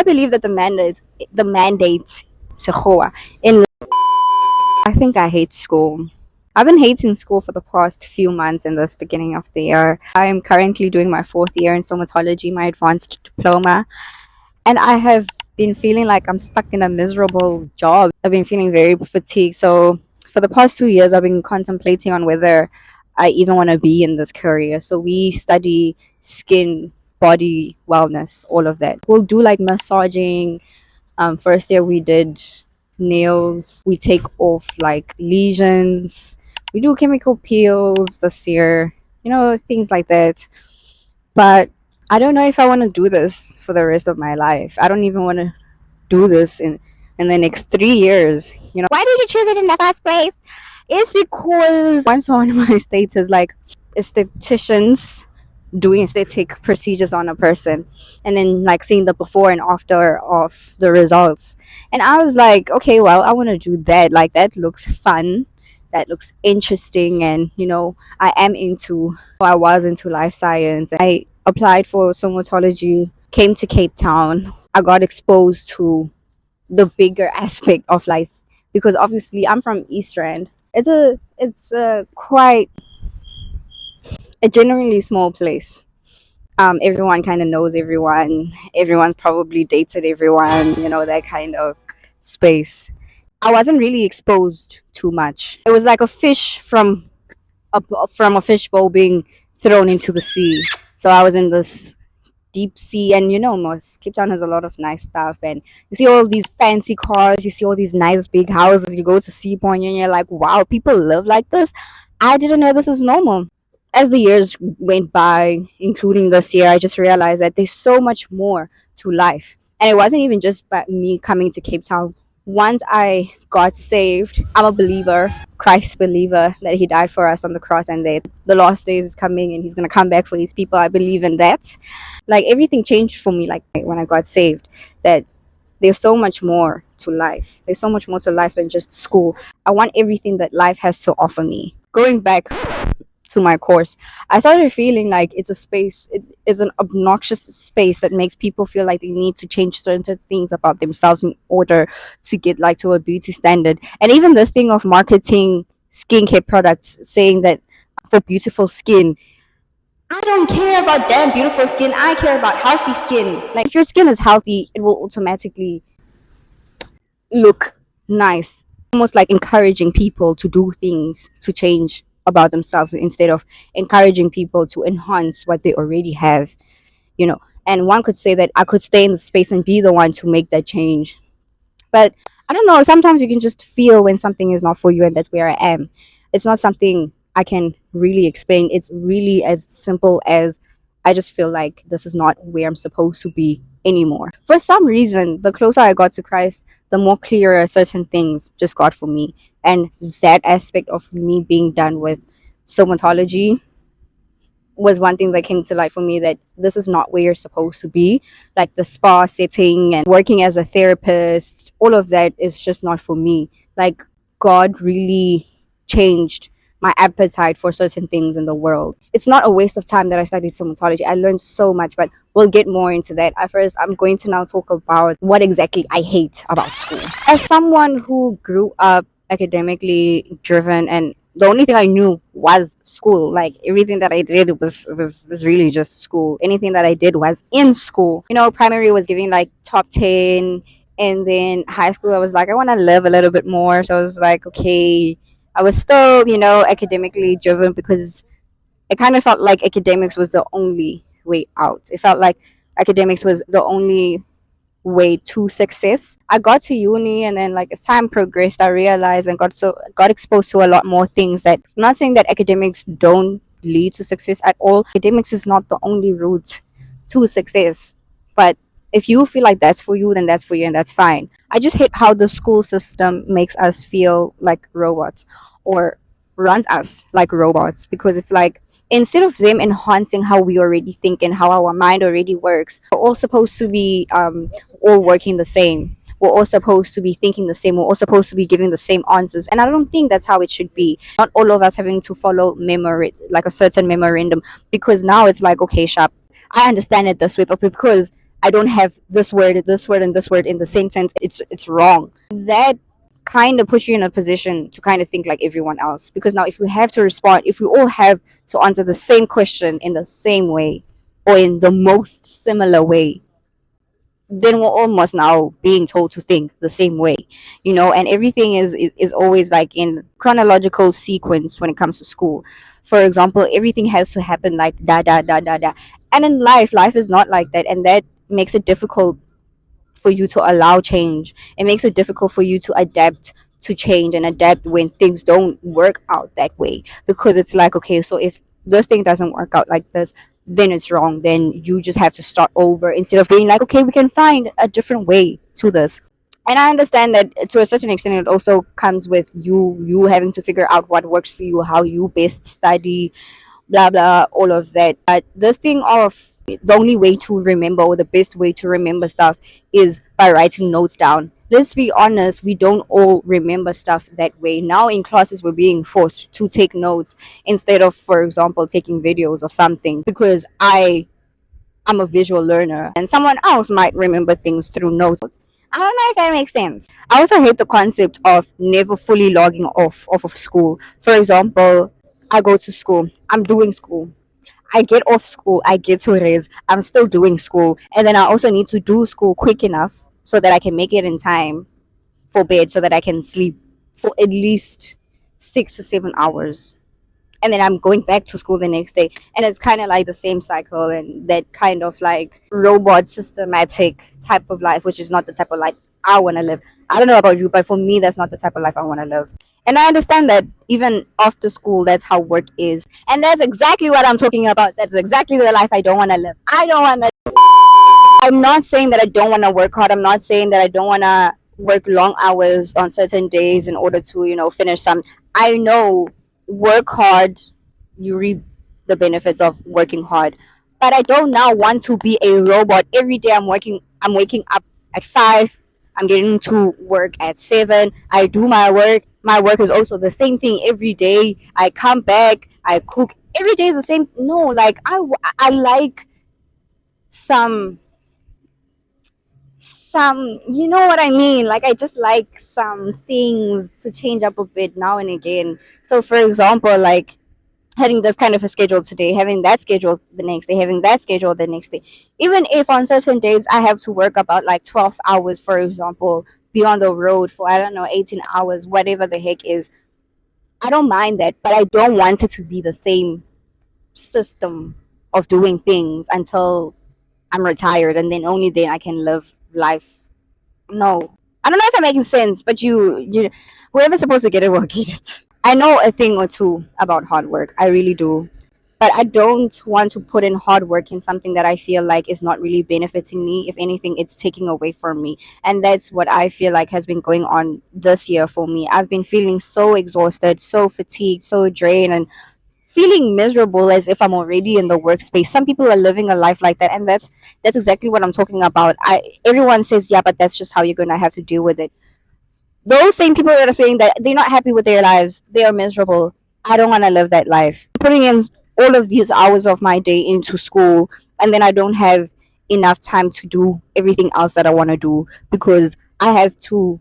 I believe that the mandate Sekgowa, in I think I hate school. I've been hating school for the past few months in this beginning of the year. I am currently doing my fourth year in somatology, my advanced diploma, and I have been feeling like I'm stuck in a miserable job. I've been feeling very fatigued. So for the past 2 years, I've been contemplating on whether I even want to be in this career. So we study skin, body wellness, all of that. We'll do like massaging. First year we did nails. We take off like lesions. We do chemical peels this year. Things like that. But I don't know if I want to do this for the rest of my life. I don't even want to do this in the next 3 years. Why did you choose it in the first place? It's because once on my status like estheticians doing aesthetic procedures on a person, and then like seeing the before and after of the results, and I was like, okay, well, I want to do that. Like, that looks fun, that looks interesting, and I was into life science. I applied for somatology, came to Cape Town. I got exposed to the bigger aspect of life, because obviously I'm from East Rand. It's a quite a generally small place. Everyone kind of knows everyone. Everyone's probably dated everyone. That kind of space. I wasn't really exposed too much. It was like a fish from a fishbowl being thrown into the sea. So I was in this deep sea, and most Cape Town has a lot of nice stuff, and you see all these fancy cars, you see all these nice big houses, you go to Sea Point and you're like, wow, people live like this. I didn't know this is normal. As the years went by, including this year, I just realized that there's so much more to life. And it wasn't even just by me coming to Cape Town. Once I got saved, I'm a believer, Christ believer, that he died for us on the cross, and that the last days is coming and he's going to come back for his people. I believe in that. Like, everything changed for me, like when I got saved, that there's so much more to life. There's so much more to life than just school. I want everything that life has to offer me. Going back to my course, I started feeling like it's a space, it is an obnoxious space that makes people feel like they need to change certain things about themselves in order to get like to a beauty standard. And even this thing of marketing skincare products saying that for beautiful skin, I don't care about damn beautiful skin. I care about healthy skin. Like, if your skin is healthy, it will automatically look nice. Almost like encouraging people to do things to change about themselves instead of encouraging people to enhance what they already have, you know. And one could say that I could stay in the space and be the one to make that change. But I don't know, sometimes you can just feel when something is not for you, and that's where I am. It's not something I can really explain. It's really as simple as I just feel like this is not where I'm supposed to be anymore. For some reason, the closer I got to Christ, the more clearer certain things just got for me. And that aspect of me being done with somatology was one thing that came to light for me, that this is not where you're supposed to be. Like the spa setting and working as a therapist, all of that is just not for me. Like, God really changed my appetite for certain things in the world. It's not a waste of time that I studied somatology. I learned so much, but we'll get more into that. At first, I'm going to now talk about what exactly I hate about school. As someone who grew up academically driven, and the only thing I knew was school. Like, everything that I did was really just school. Anything that I did was in school. Primary was giving like top 10, and then high school I was like, I want to live a little bit more. So I was like, okay, I was still, academically driven, because it kind of felt like academics was the only way out. It felt like academics was the only way to success. I got to uni, and then like as time progressed, I realized and got exposed to a lot more things. That's not saying that academics don't lead to success at all. Academics is not the only route to success. But if you feel like that's for you, then that's for you, and that's fine. I just hate how the school system makes us feel like robots, or runs us like robots, because it's like, instead of them enhancing how we already think and how our mind already works, we're all supposed to be all working the same. We're all supposed to be thinking the same. We're all supposed to be giving the same answers. And I don't think that's how it should be. Not all of us having to follow like a certain memorandum, because now it's like, okay, sharp, I understand it this way, but because I don't have this word, and this word in the same sentence, it's wrong. That kind of puts you in a position to kind of think like everyone else. Because now, if we have to respond, if we all have to answer the same question in the same way or in the most similar way, then we're almost now being told to think the same way, and everything is always like in chronological sequence when it comes to school. For example, everything has to happen like da da da da da. And in life is not like that, and that makes it difficult for you to allow change. It makes it difficult for you to adapt to change and adapt when things don't work out that way. Because it's like, okay, so if this thing doesn't work out like this, then it's wrong. Then you just have to start over instead of being like, okay, we can find a different way to this. And I understand that to a certain extent it also comes with you having to figure out what works for you, how you best study, blah blah, all of that. But this thing of the only way to remember, or the best way to remember stuff, is by writing notes down. Let's be honest, we don't all remember stuff that way. Now in classes we're being forced to take notes instead of, for example, taking videos of something, because I'm a visual learner and someone else might remember things through notes. I don't know if that makes sense. I also hate the concept of never fully logging off of school. For example, I go to school, I'm doing school. I get off school, I get to res, I'm still doing school. And then I also need to do school quick enough so that I can make it in time for bed so that I can sleep for at least 6 to 7 hours, and then I'm going back to school the next day. And it's kind of like the same cycle, and that kind of like robot systematic type of life, which is not the type of life I want to live. I don't know about you, but for me, that's not the type of life I want to live. And I understand that even after school, that's how work is. And that's exactly what I'm talking about. That's exactly the life I don't want to live. I don't want to. I'm not saying that I don't want to work hard. I'm not saying that I don't want to work long hours on certain days in order to, finish some. I know, work hard, you reap the benefits of working hard. But I don't now want to be a robot. Every day I'm waking up at 5. I'm getting to work at 7. I do my work. My work is also the same thing every day. I come back, I cook. Every day is the same. No, like I like some you know what I mean, like I just like some things to change up a bit now and again. So for example, like having this kind of a schedule today, having that schedule the next day, having that schedule the next day. Even if on certain days I have to work about like 12 hours, for example, be on the road for, I don't know, 18 hours, whatever the heck is, I don't mind that. But I don't want it to be the same system of doing things until I'm retired, and then only then I can live life. No, I don't know if I'm making sense, but whoever's supposed to get it will get it. I know a thing or two about hard work. I really do. But I don't want to put in hard work in something that I feel like is not really benefiting me. If anything, it's taking away from me. And that's what I feel like has been going on this year for me. I've been feeling so exhausted, so fatigued, so drained, and feeling miserable as if I'm already in the workspace. Some people are living a life like that, and that's exactly what I'm talking about. Everyone says, yeah, but that's just how you're gonna have to deal with it. Those same people that are saying that they're not happy with their lives, they are miserable. I don't want to live that life. Putting in all of these hours of my day into school, and then I don't have enough time to do everything else that I want to do because I have to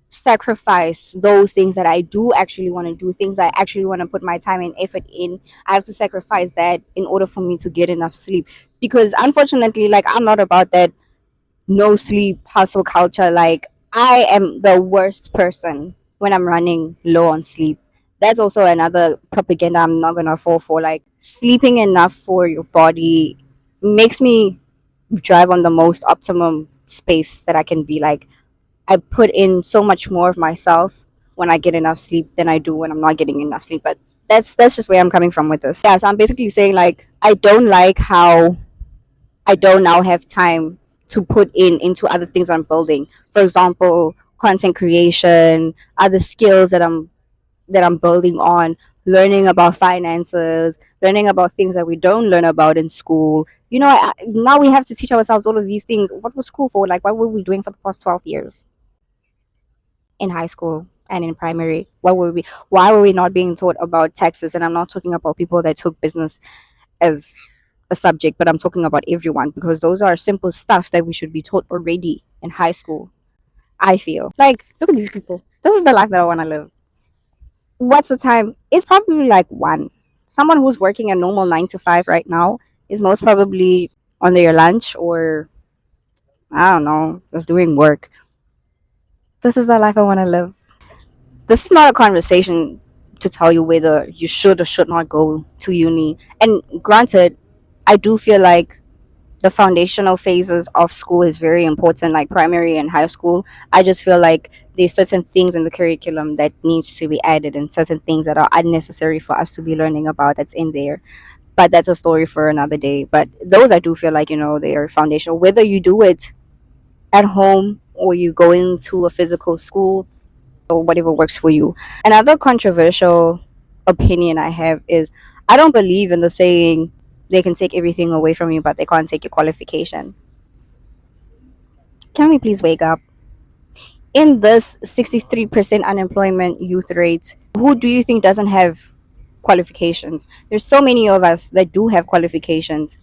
sacrifice those things that I do actually want to do, things I actually want to put my time and effort in. I have to sacrifice that in order for me to get enough sleep. Because unfortunately, like, I'm not about that no sleep hustle culture. Like, I am the worst person when I'm running low on sleep. That's also another propaganda I'm not gonna fall for. Like, sleeping enough for your body makes me drive on the most optimum space that I can be. Like, I put in so much more of myself when I get enough sleep than I do when I'm not getting enough sleep. But that's just where I'm coming from with this. Yeah, so I'm basically saying, like, I don't like how I don't now have time to put into other things I'm building. For example, content creation, other skills that I'm building on, learning about finances, learning about things that we don't learn about in school. Now we have to teach ourselves all of these things. What was school for? Like, what were we doing for the past 12 years in high school and in primary? Why were we not being taught about taxes? And I'm not talking about people that took business as a subject, but I'm talking about everyone because those are simple stuff that we should be taught already in high school. I feel like, look at these people. This is the life that I want to live. What's the time? It's probably like one. Someone who's working a normal 9 to 5 right now is most probably on their lunch or I don't know, just doing work. This is the life I want to live. This is not a conversation to tell you whether you should or should not go to uni. And granted, I do feel like the foundational phases of school is very important, like primary and high school. I just feel like there's certain things in the curriculum that needs to be added and certain things that are unnecessary for us to be learning about that's in there. But that's a story for another day. But those I do feel like, they are foundational. Whether you do it at home or you going to a physical school or whatever works for you. Another controversial opinion I have is I don't believe in the saying they can take everything away from you, but they can't take your qualification. Can we please wake up? In this 63% unemployment youth rate, who do you think doesn't have qualifications? There's so many of us that do have qualifications,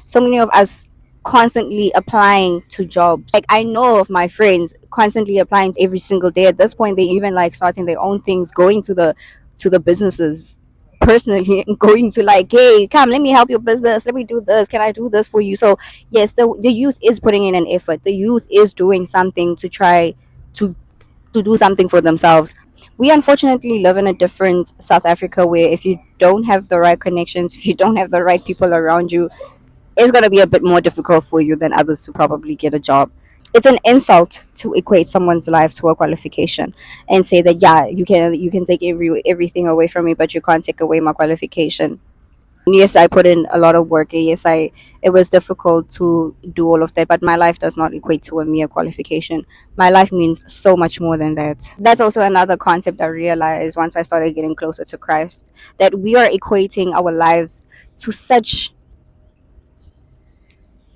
so many of us constantly applying to jobs. Like I know of my friends constantly applying every single day. At this point, they even like starting their own things, going to the businesses personally and going to like, hey, come, let me help your business. Let me do this. Can I do this for you? So yes, the youth is putting in an effort. The youth is doing something to try to to do something for themselves. We unfortunately live in a different South Africa where if you don't have the right connections, if you don't have the right people around you, it's going to be a bit more difficult for you than others to probably get a job. It's an insult to equate someone's life to a qualification and say that yeah, you can take everything away from me, but you can't take away my qualification. Yes, I put in a lot of work. Yes, I it was difficult to do all of that, but my life does not equate to a mere qualification. My life means so much more than that. That's also another concept I realized once I started getting closer to Christ, that we are equating our lives to such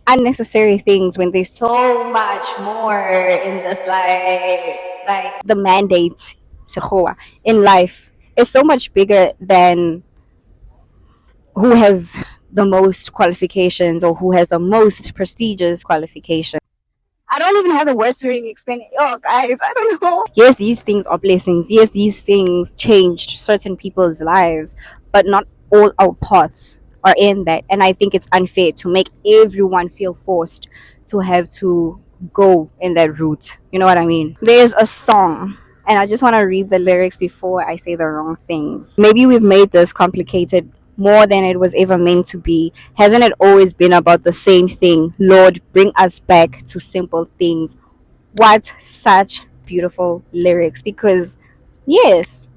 unnecessary things when there's so much more in this life. Like the mandate sekgowa, in life is so much bigger than who has the most qualifications or who has the most prestigious qualification. I don't even have the words to really explain it. Oh, guys, I don't know. Yes, these things are blessings. Yes, these things changed certain people's lives, but not all our paths are in that. And I think it's unfair to make everyone feel forced to have to go in that route. You know what I mean? There's a song, and I just want to read the lyrics before I say the wrong things. Maybe we've made this complicated more than it was ever meant to be. Hasn't it always been about the same thing? Lord, bring us back to simple things. What such beautiful lyrics. Because, yes,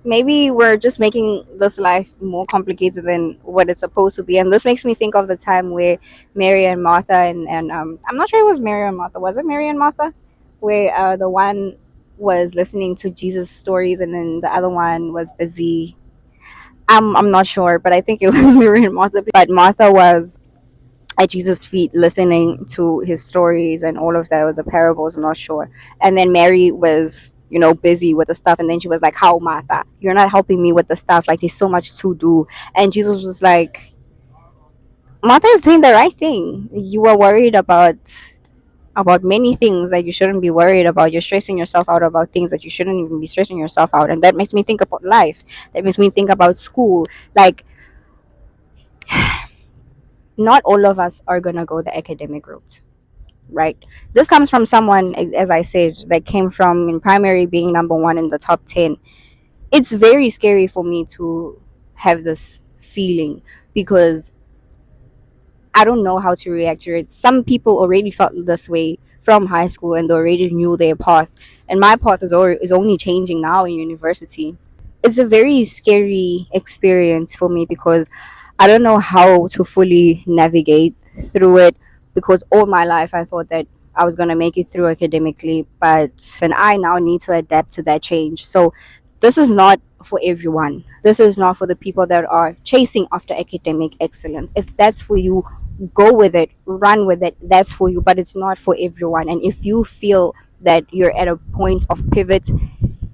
maybe we're just making this life more complicated than what it's supposed to be. And this makes me think of the time where Mary and Martha, and I'm not sure it was Mary and Martha. Was it Mary and Martha? Where the one was listening to Jesus' stories and then the other one was busy. I'm not sure, but I think it was Mary and Martha. But Martha was at Jesus' feet listening to his stories and all of the parables. I'm not sure. And then Mary was, busy with the stuff. And then she was like, how, Martha? You're not helping me with the stuff. Like, there's so much to do. And Jesus was like, Martha is doing the right thing. You are worried about many things that you shouldn't be worried about. You're stressing yourself out about things that you shouldn't even be stressing yourself out. And that makes me think about life. That makes me think about school. Like, not all of us are going to go the academic route, right? This comes from someone, as I said, that came from in primary being number one in the top 10. It's very scary for me to have this feeling because I don't know how to react to it. Some people already felt this way from high school and they already knew their path. And my path is only changing now in university. It's a very scary experience for me because I don't know how to fully navigate through it because all my life I thought that I was going to make it through academically, but then I now need to adapt to that change. So this is not for everyone. This is not for the people that are chasing after academic excellence. If that's for you, go with it, run with it. That's for you, but it's not for everyone. And if you feel that you're at a point of pivot,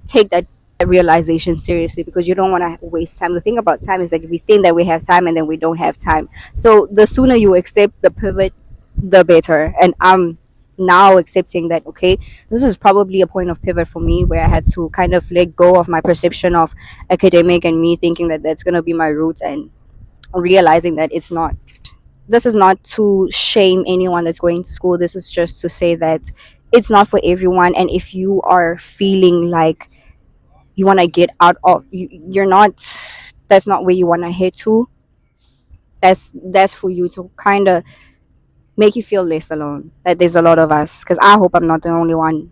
take that realization seriously, because you don't want to waste time. The thing about time is that we think that we have time and then we don't have time. So the sooner you accept the pivot, the better. And I'm now accepting that, okay, this is probably a point of pivot for me, where I had to kind of let go of my perception of academic and me thinking that that's going to be my route, and realizing that it's not. This is not to shame anyone that's going to school. This is just to say that it's not for everyone. And if you are feeling like you want to get out of, you're not, that's not where you want to head to, that's for you to kind of make you feel less alone, that there's a lot of us, because I hope I'm not the only one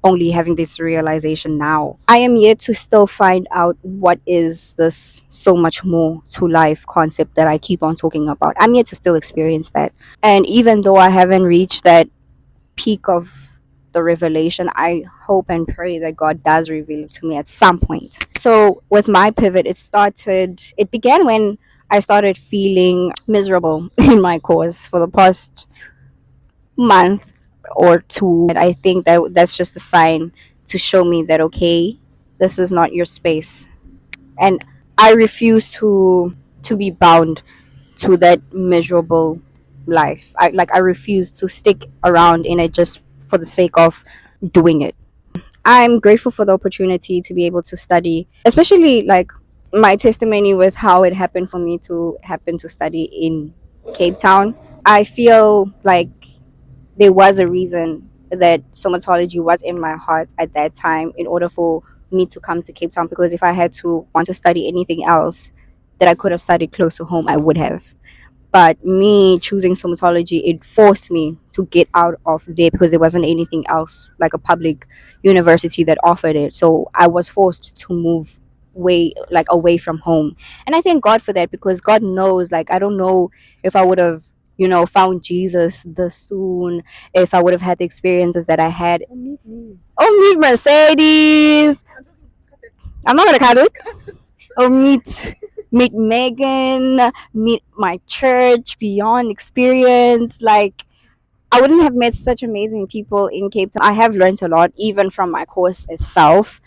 only having this realization now. I am yet to still find out what is this so much more to life concept that I keep on talking about. I'm yet to still experience that. And even though I haven't reached that peak of the revelation, I hope and pray that God does reveal it to me at some point. So with my pivot, it began when I started feeling miserable in my course for the past month or two. I think that that's just a sign to show me that, okay, this is not your space. And I refuse to be bound to that miserable life. I refuse to stick around in it just for the sake of doing it. I'm grateful for the opportunity to be able to study, especially like my testimony with how it happened for me to happen to study in Cape Town. I feel like there was a reason that somatology was in my heart at that time, in order for me to come to Cape Town, because if I had to want to study anything else that I could have studied close to home, I would have. But me choosing somatology, it forced me to get out of there, because there wasn't anything else like a public university that offered it. So I was forced to move way like away from home. And I thank God for that, because God knows, like, I don't know if I would have, found Jesus this soon, if I would have had the experiences that I had. Oh, meet Mercedes. I'm not gonna cut it. Oh, meet Megan, meet my church, beyond experience. Like, I wouldn't have met such amazing people in Cape Town. I have learned a lot, even from my course itself.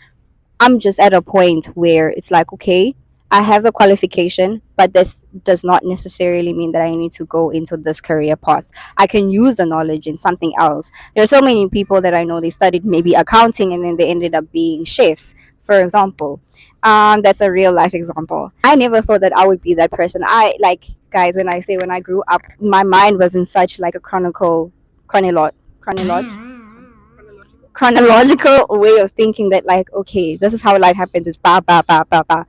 I'm just at a point where it's like, okay, I have the qualification, but this does not necessarily mean that I need to go into this career path. I can use the knowledge in something else. There are so many people that I know, they studied maybe accounting and then they ended up being chefs, for example. That's a real life example. I never thought that I would be that person. I like, guys, when I say when I grew up, my mind was in such like a chronological way of thinking, that like, okay, this is how life happens. It's ba ba ba ba ba.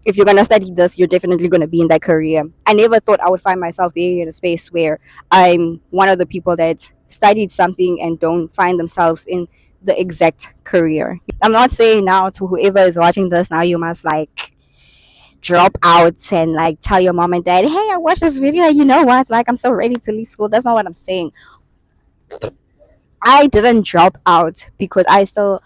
If you're gonna study this, you're definitely gonna be in that career. I never thought I would find myself being in a space where I'm one of the people that studied something and don't find themselves in the exact career. I'm not saying now to whoever is watching this, now you must like drop out and like tell your mom and dad, hey, I watched this video, you know what, like, I'm so ready to leave school. That's not what I'm saying. I didn't drop out because I still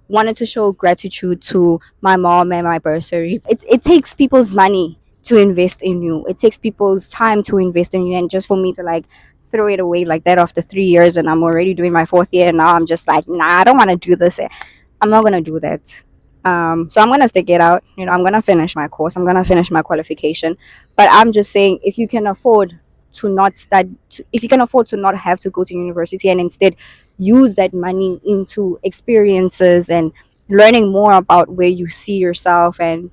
wanted to show gratitude to my mom and my bursary. It takes people's money to invest in you. It takes people's time to invest in you. And just for me to like throw it away like that after 3 years, and I'm already doing my fourth year, and now I'm just like, nah, I don't want to do this. I'm not going to do that. So I'm going to stick it out. I'm going to finish my course. I'm going to finish my qualification. But I'm just saying, if you can afford to not study, if you can afford to not have to go to university, and instead use that money into experiences and learning more about where you see yourself, and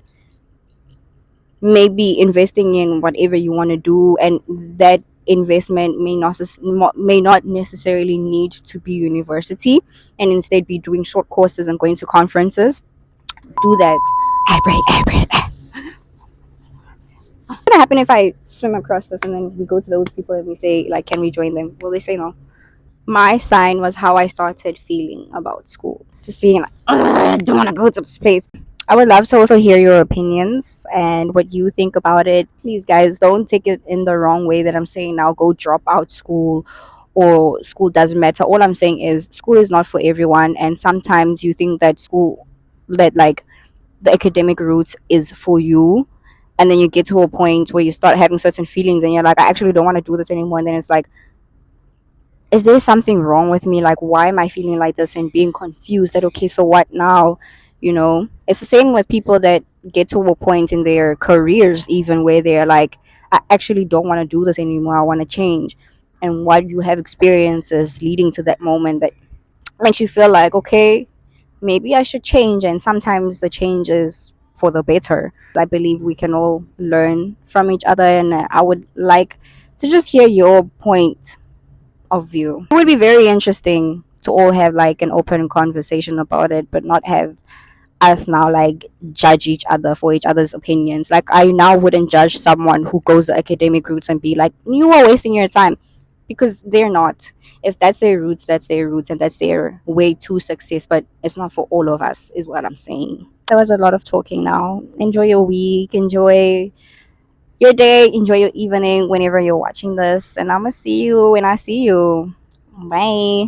maybe investing in whatever you want to do, and that investment may not necessarily need to be university, and instead be doing short courses and going to conferences, do that. What's gonna happen if I swim across this and then we go to those people and we say, like, can we join them? Will they say no? My sign was how I started feeling about school. Just being like, I don't want to go to this place. I would love to also hear your opinions and what you think about it. Please, guys, don't take it in the wrong way that I'm saying now go drop out school, or school doesn't matter. All I'm saying is school is not for everyone, and sometimes you think that school, that like the academic route is for you, and then you get to a point where you start having certain feelings and you're like, I actually don't want to do this anymore. And then it's like, is there something wrong with me? Like, why am I feeling like this? And being confused that, okay, so what now? You know? It's the same with people that get to a point in their careers, even where they're like, I actually don't want to do this anymore. I want to change. And while you have experiences leading to that moment that makes you feel like, okay, maybe I should change. And sometimes the change is for the better. I believe we can all learn from each other. And I would like to just hear your point of view. It would be very interesting to all have like an open conversation about it, but not have us now like judge each other for each other's opinions. Like I now wouldn't judge someone who goes the academic routes and be like, you are wasting your time, because they're not. If that's their roots, that's their roots, and that's their way to success. But it's not for all of us, is what I'm saying. That was a lot of talking now. Enjoy your week, enjoy your day, enjoy your evening whenever you're watching this. And I'm gonna see you when I see you. Bye.